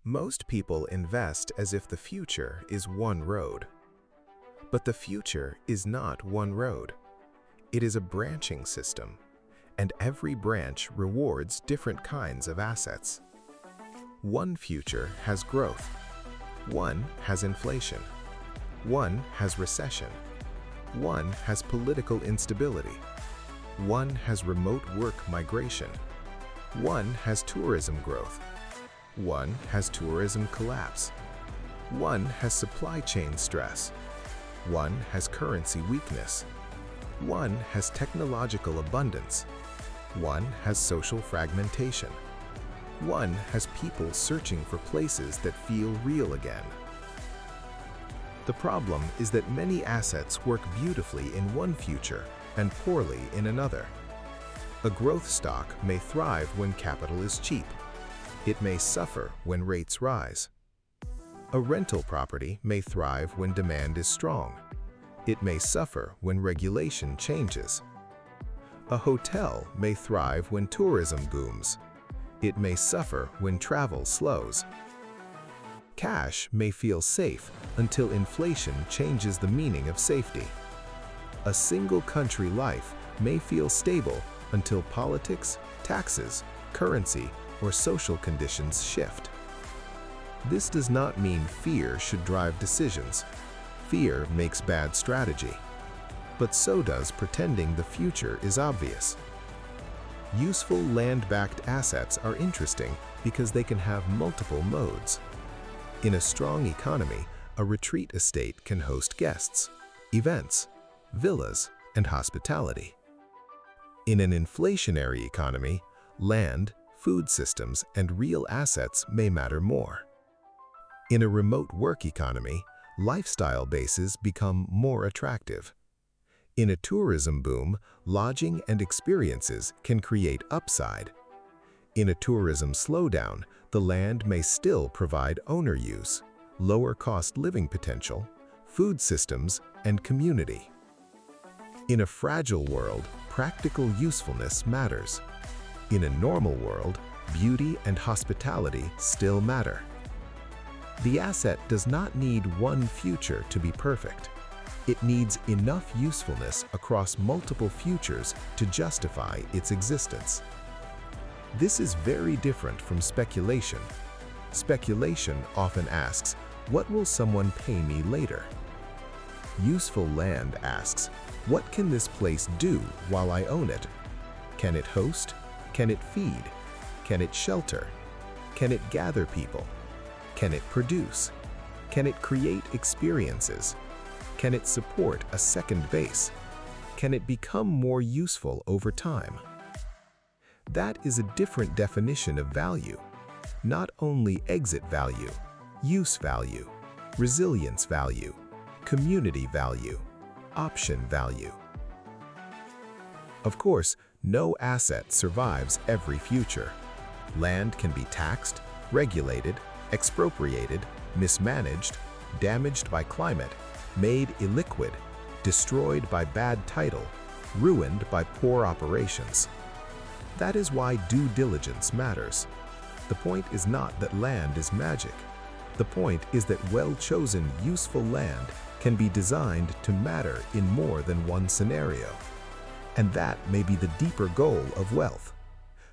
Most people invest as if the future is one road. But the future is not one road. It is a branching system, and every branch rewards different kinds of assets. One future has growth. One has inflation. One has recession. One has political instability. One has remote work migration. One has tourism growth. One has tourism collapse. One has supply chain stress. One has currency weakness. One has technological abundance. One has social fragmentation. One has people searching for places that feel real again. The problem is that many assets work beautifully in one future and poorly in another. A growth stock may thrive when capital is cheap. It may suffer when rates rise. A rental property may thrive when demand is strong. It may suffer when regulation changes. A hotel may thrive when tourism booms. It may suffer when travel slows. Cash may feel safe until inflation changes the meaning of safety. A single country life may feel stable until politics, taxes, currency, or social conditions shift. This does not mean fear should drive decisions. Fear makes bad strategy. But so does pretending the future is obvious. Useful land-backed assets are interesting because they can have multiple modes. In a strong economy, a retreat estate can host guests, events, villas, and hospitality. In an inflationary economy, land, food systems, and real assets may matter more. In a remote work economy, lifestyle bases become more attractive. In a tourism boom, lodging and experiences can create upside. In a tourism slowdown, the land may still provide owner use, lower cost living potential, food systems, and community. In a fragile world, practical usefulness matters. In a normal world, beauty and hospitality still matter. The asset does not need one future to be perfect. It needs enough usefulness across multiple futures to justify its existence. This is very different from speculation. Speculation often asks, "What will someone pay me later?" Useful land asks, "What can this place do while I own it? Can it host? Can it feed? Can it shelter? Can it gather people? Can it produce? Can it create experiences? Can it support a second base? Can it become more useful over time?" That is a different definition of value. Not only exit value, use value, resilience value, community value, option value. Of course, no asset survives every future. Land can be taxed, regulated, expropriated, mismanaged, damaged by climate, made illiquid, destroyed by bad title, ruined by poor operations. That is why due diligence matters. The point is not that land is magic. The point is that well-chosen, useful land can be designed to matter in more than one scenario. And that may be the deeper goal of wealth.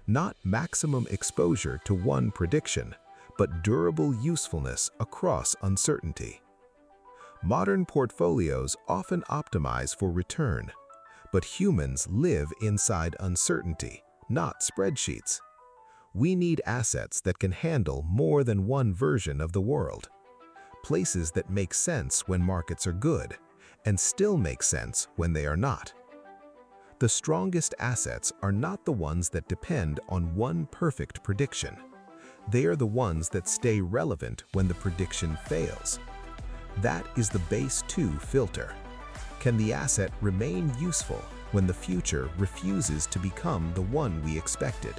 Not maximum exposure to one prediction, but durable usefulness across uncertainty. Modern portfolios often optimize for return, but humans live inside uncertainty, not spreadsheets. We need assets that can handle more than one version of the world. Places that make sense when markets are good, and still make sense when they are not. The strongest assets are not the ones that depend on one perfect prediction. They are the ones that stay relevant when the prediction fails. That is the base 2 filter. Can the asset remain useful when the future refuses to become the one we expected?